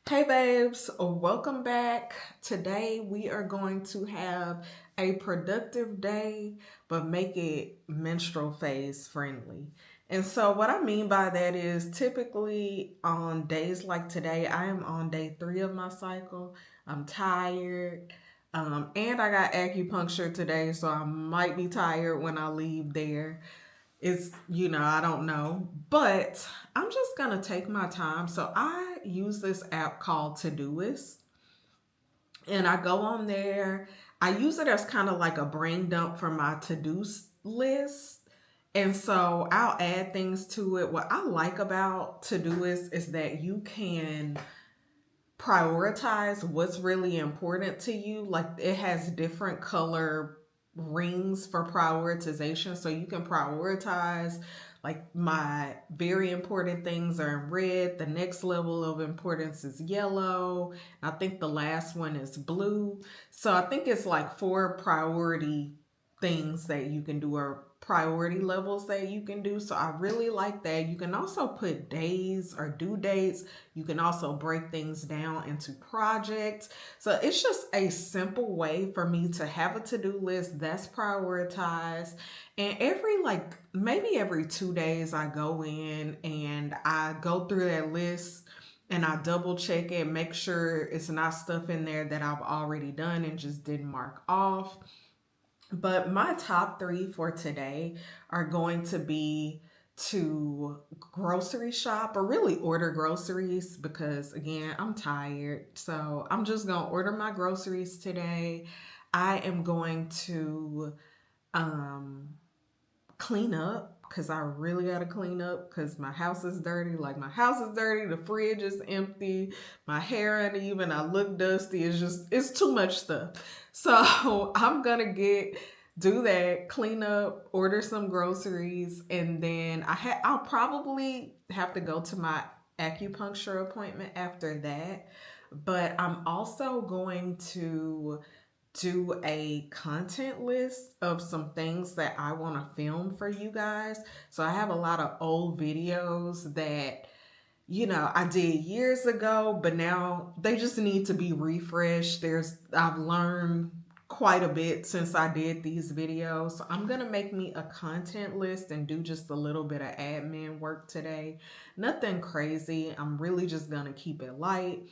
Hey babes, welcome back. Today we are going to have a productive day, but make it menstrual phase friendly. And so, what I mean by that is typically on days like today, I am on day 3 of my cycle. I'm tired, and I got acupuncture today, so I might be tired when I leave there. I don't know, but I'm just gonna take my time. So I use this app called Todoist, and I go on there. I use it as kind of like a brain dump for my to-do list. And so I'll add things to it. What I like about Todoist is that you can prioritize what's really important to you. Like it has different color rings for prioritization. So you can prioritize, like, my very important things are in red. The next level of importance is yellow. I think the last one is blue. So I think it's like 4 priority things that you can do, or priority levels that you can do. So I really like that. You can also put days or due dates. You can also break things down into projects. So it's just a simple way for me to have a to-do list that's prioritized. And maybe every 2 days, I go in and I go through that list and I double check it, make sure it's not stuff in there that I've already done and just didn't mark off. But my top 3 for today are going to be to grocery shop, or really order groceries, because again, I'm tired. So I'm just going to order my groceries today. I am going to um, clean up, because I really got to clean up because my house is dirty. Like, my house is dirty, the fridge is empty, my hair uneven, I look dusty. It's too much stuff. So I'm gonna do that, clean up, order some groceries, and then I'll probably have to go to my acupuncture appointment after that. But I'm also going to do a content list of some things that I want to film for you guys. So I have a lot of old videos that I did years ago, but now they just need to be refreshed. I've learned quite a bit since I did these videos. So I'm going to make me a content list and do just a little bit of admin work today. Nothing crazy. I'm really just going to keep it light.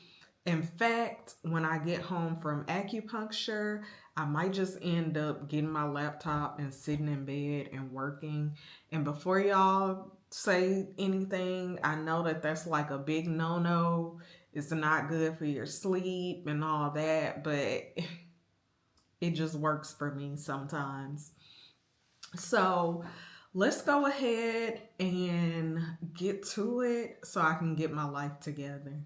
In fact, when I get home from acupuncture, I might just end up getting my laptop and sitting in bed and working. And before y'all say anything, I know that that's like a big no-no. It's not good for your sleep and all that, but it just works for me sometimes. So let's go ahead and get to it so I can get my life together.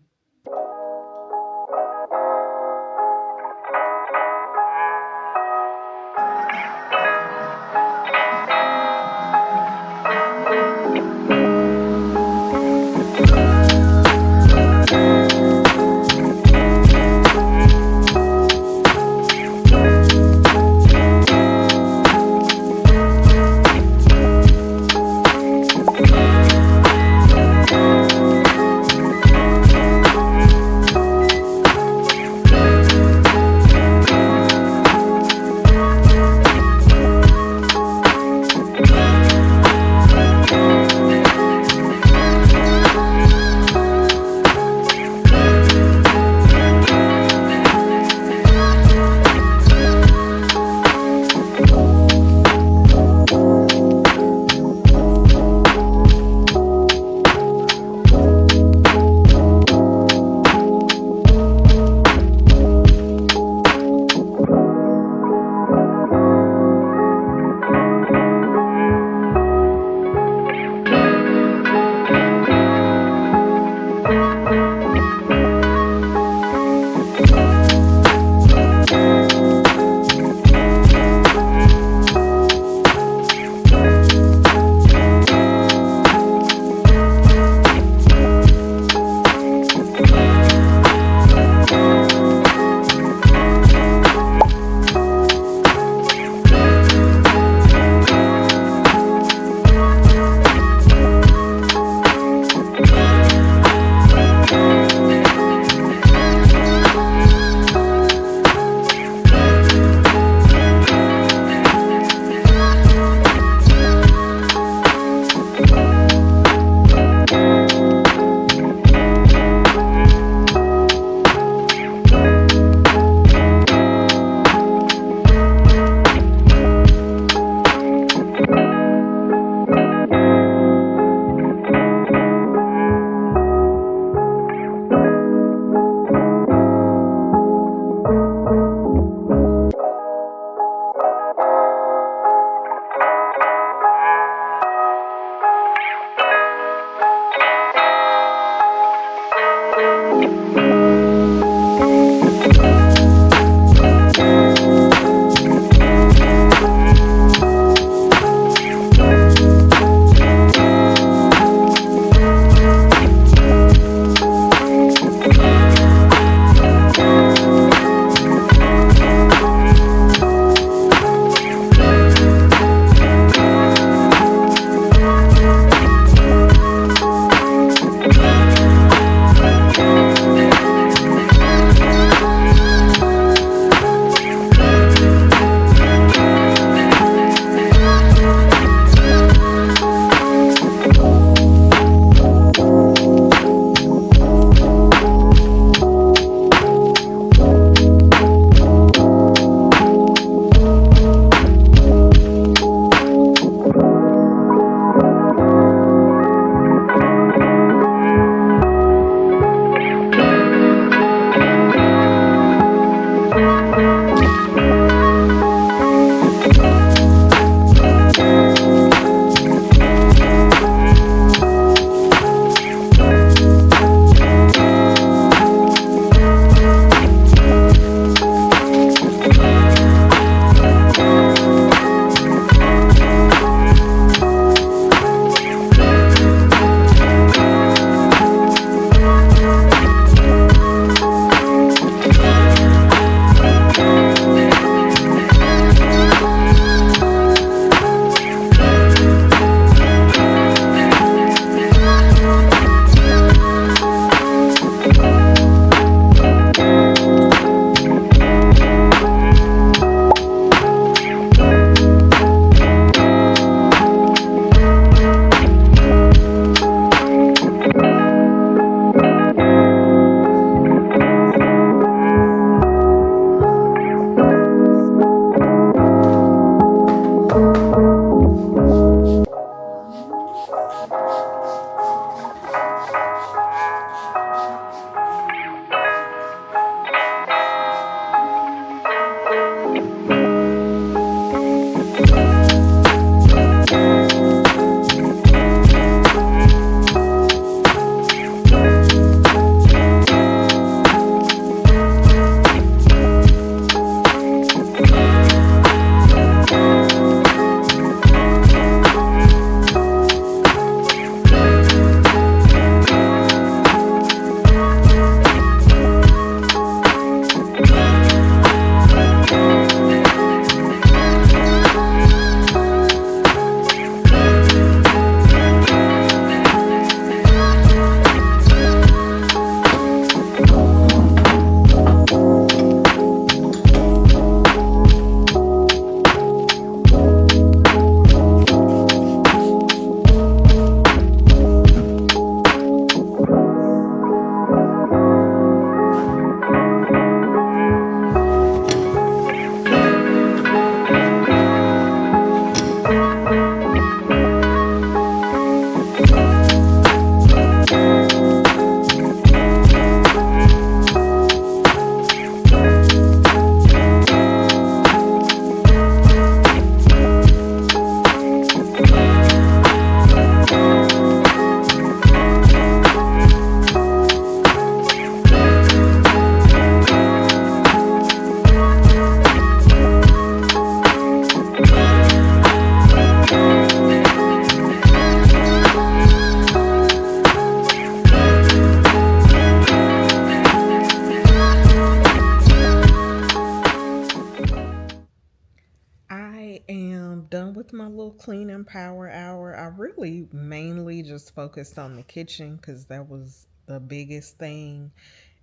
with my little cleaning power hour. I really mainly just focused on the kitchen because that was the biggest thing.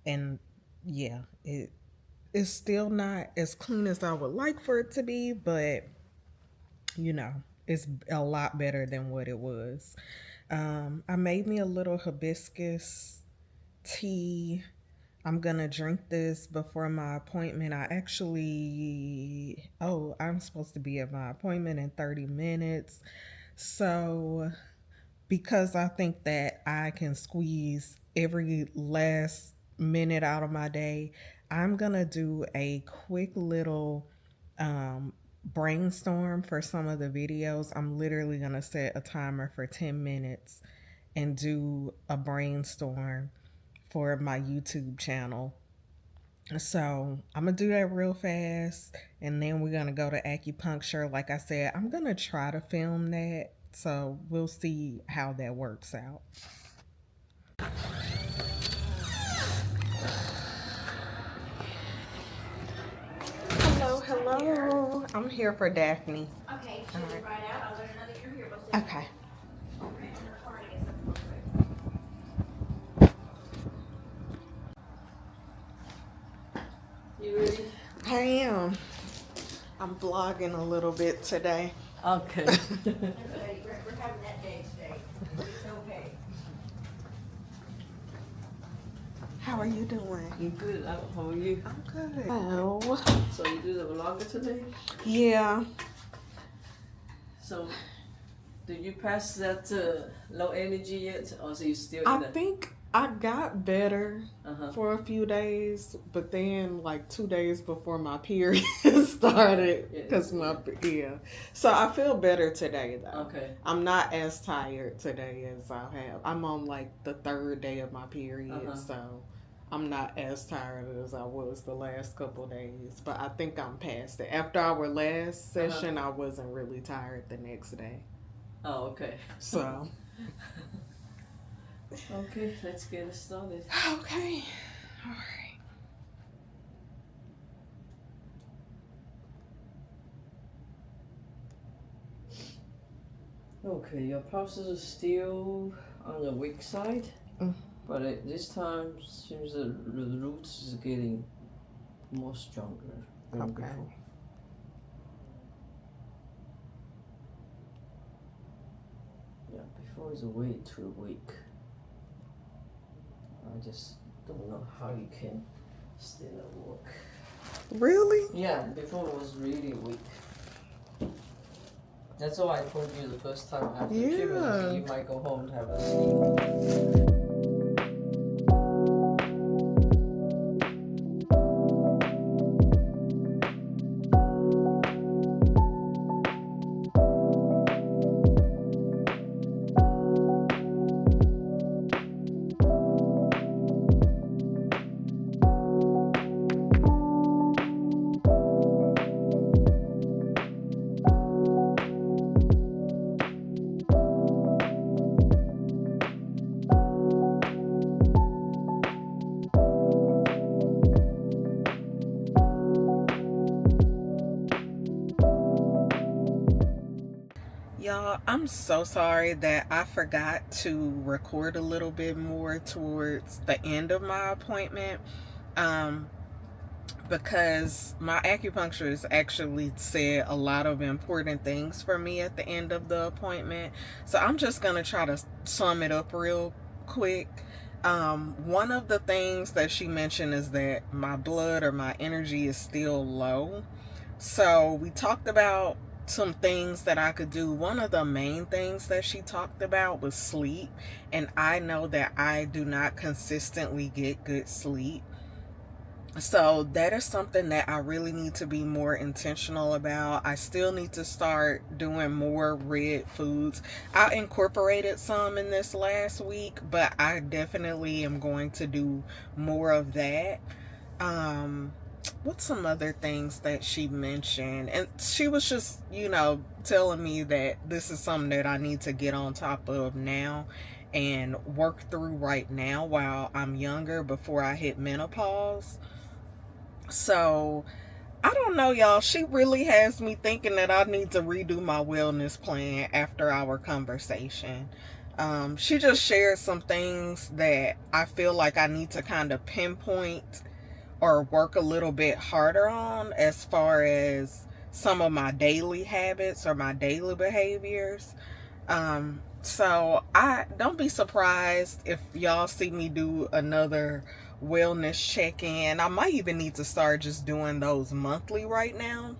And yeah, it's still not as clean as I would like for it to be, but you know, it's a lot better than what it was. I made me a little hibiscus tea. I'm gonna drink this before my appointment. I'm supposed to be at my appointment in 30 minutes. So, because I think that I can squeeze every last minute out of my day, I'm gonna do a quick little um, brainstorm for some of the videos. I'm literally gonna set a timer for 10 minutes and do a brainstorm for my YouTube channel. So I'm gonna do that real fast, and then we're gonna go to acupuncture. Like I said, I'm gonna try to film that, so we'll see how that works out. Hello, hello. I'm here for Daphne. Okay, she'll be right out. I'll let her know that you're here. Okay. You ready? I am. I'm vlogging a little bit today. Okay. We're having that day today. It's okay. How are you doing? I'm good. How are you? I'm good. Oh. So you do the vlogger today? Yeah. So, did you pass that low energy yet, or is you still in I the? think I got better for a few days, but then like 2 days before my period started, because So I feel better today though. Okay. I'm not as tired today as I have. I'm on like the 3rd day of my period, so I'm not as tired as I was the last couple days. But I think I'm past it. After our last session, I wasn't really tired the next day. Oh, okay. So. Okay, let's get it started. Okay. All right. Okay, your pulses are still on the weak side, but this time seems the roots is getting more stronger than before. Yeah, before it's way too weak. I just don't know how you can still work. Really? Yeah, before it was really weak. That's why I told you the first time after treatment, I said you might go home to have a sleep. Y'all, I'm so sorry that I forgot to record a little bit more towards the end of my appointment, because my acupuncturist actually said a lot of important things for me at the end of the appointment. So I'm just going to try to sum it up real quick. One of the things that she mentioned is that my blood or my energy is still low. So we talked about some things that I could do. One of the main things that she talked about was sleep, and I know that I do not consistently get good sleep. So that is something that I really need to be more intentional about. I still need to start doing more red foods. I incorporated some in this last week, but I definitely am going to do more of that. What's some other things that she mentioned? And she was just, telling me that this is something that I need to get on top of now and work through right now while I'm younger before I hit menopause. So I don't know, y'all. She really has me thinking that I need to redo my wellness plan after our conversation. She just shared some things that I feel like I need to kind of pinpoint or work a little bit harder on as far as some of my daily habits or my daily behaviors. So I don't be surprised if y'all see me do another wellness check-in. I might even need to start just doing those monthly right now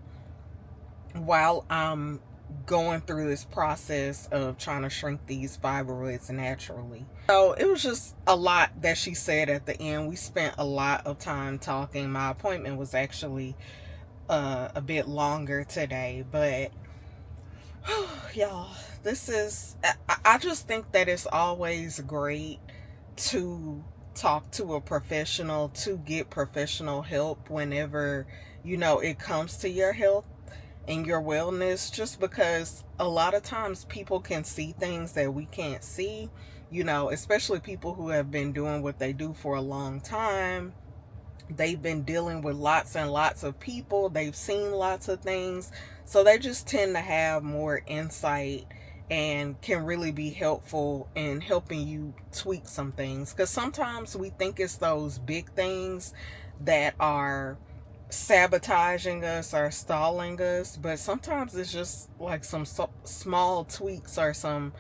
while I'm going through this process of trying to shrink these fibroids naturally. So it was just a lot that she said at the end. We spent a lot of time talking. My appointment was actually a bit longer today, but y'all, this is, I just think that it's always great to talk to a professional, to get professional help whenever, it comes to your health and your wellness, just because a lot of times people can see things that we can't see, especially people who have been doing what they do for a long time. They've been dealing with lots and lots of people. They've seen lots of things. So they just tend to have more insight and can really be helpful in helping you tweak some things. Because sometimes we think it's those big things that are sabotaging us or stalling us, but sometimes it's just like some small tweaks or some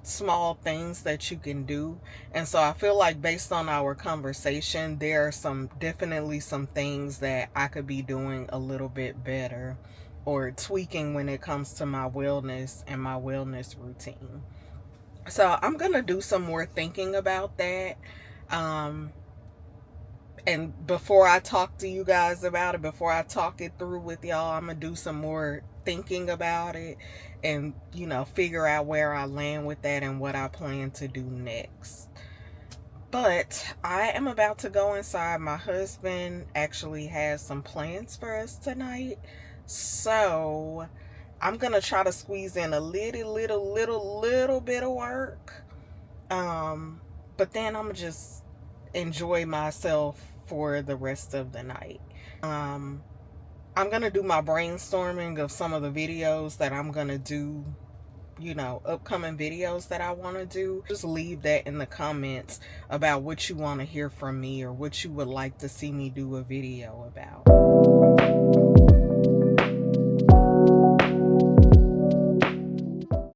small things that you can do. And so I feel like based on our conversation, there are definitely some things that I could be doing a little bit better or tweaking when it comes to my wellness and my wellness routine. So I'm gonna do some more thinking about that. And before I talk to you guys about it, before I talk it through with y'all, I'm gonna do some more thinking about it and figure out where I land with that and what I plan to do next. But I am about to go inside. My husband actually has some plans for us tonight, so I'm gonna try to squeeze in a little bit of work, but then I'm gonna just enjoy myself for the rest of the night. I'm going to do my brainstorming of some of the videos that I'm going to do, upcoming videos that I want to do. Just leave that in the comments about what you want to hear from me or what you would like to see me do a video about.